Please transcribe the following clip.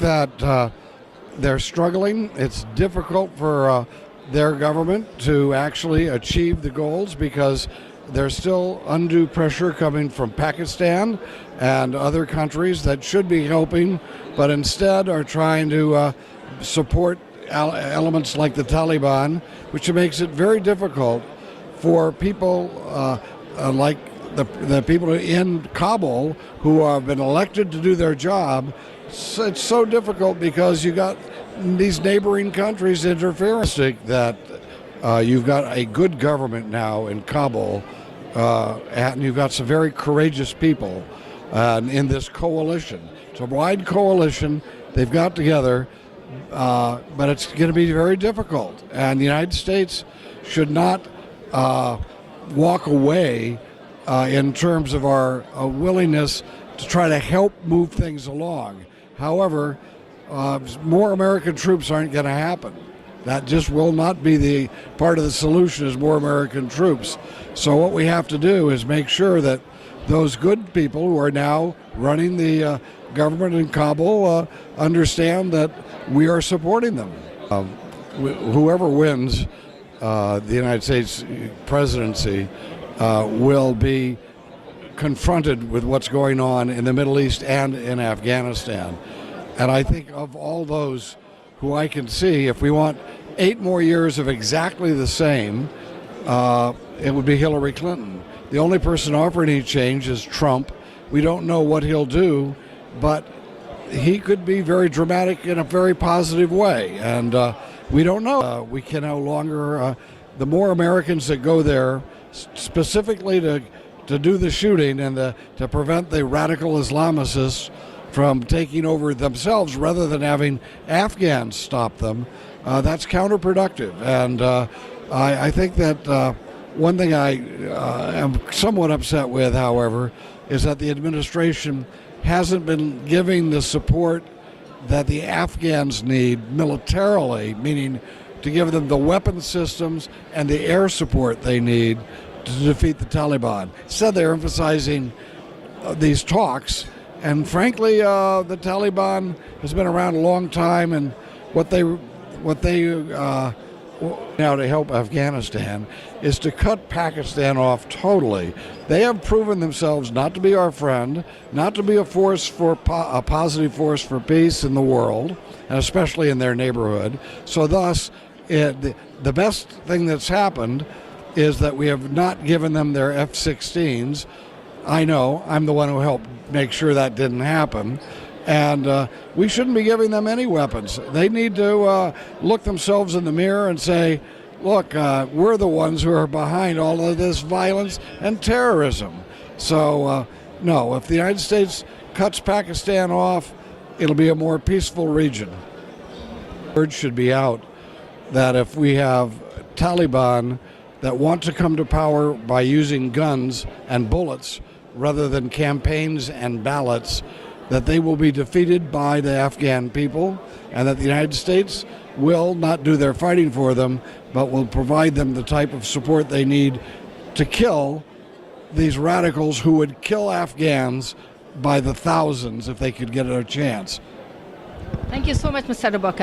that they're struggling. It's difficult for their government to actually achieve the goals because there's still undue pressure coming from Pakistan and other countries that should be helping, but instead are trying to support elements like the Taliban, which makes it very difficult for people like the people in Kabul who have been elected to do their job. It's so difficult because you got these neighboring countries interfering. That you've got a good government now in Kabul, and you've got some very courageous people in this coalition. It's a wide coalition. They've got together, but it's going to be very difficult. And the United States should not walk away in terms of our willingness to try to help move things along. However, more American troops aren't going to happen. That just will not be the part of the solution, is more American troops. So what we have to do is make sure that those good people who are now running the government in Kabul understand that we are supporting them. Whoever wins the United States presidency will be confronted with what's going on in the Middle East and in Afghanistan. And I think of all those who I can see, if we want 8 more years of exactly the same, it would be Hillary Clinton. The only person offering any change is Trump. We don't know what he'll do, but he could be very dramatic in a very positive way. And we don't know. We can no longer, the more Americans that go there, specifically to do the shooting and to prevent the radical Islamists from taking over themselves rather than having Afghans stop them, that's counterproductive. And I think that one thing I am somewhat upset with, however, is that the administration hasn't been giving the support that the Afghans need militarily, meaning to give them the weapon systems and the air support they need to defeat the Taliban. Instead, they're emphasizing these talks. And frankly, the Taliban has been around a long time, and what they now to help Afghanistan is to cut Pakistan off totally. They have proven themselves not to be our friend, not to be a force for a positive force for peace in the world, and especially in their neighborhood. So thus, the best thing that's happened is that we have not given them their F-16s. I know, I'm the one who helped make sure that didn't happen. And we shouldn't be giving them any weapons. They need to look themselves in the mirror and say, look, we're the ones who are behind all of this violence and terrorism. So, no, if the United States cuts Pakistan off, it'll be a more peaceful region. Word should be out that if we have Taliban that want to come to power by using guns and bullets rather than campaigns and ballots, that they will be defeated by the Afghan people, and that the United States will not do their fighting for them, but will provide them the type of support they need to kill these radicals who would kill Afghans by the thousands if they could get a chance. Thank you so much, Mr. Rohrabacher.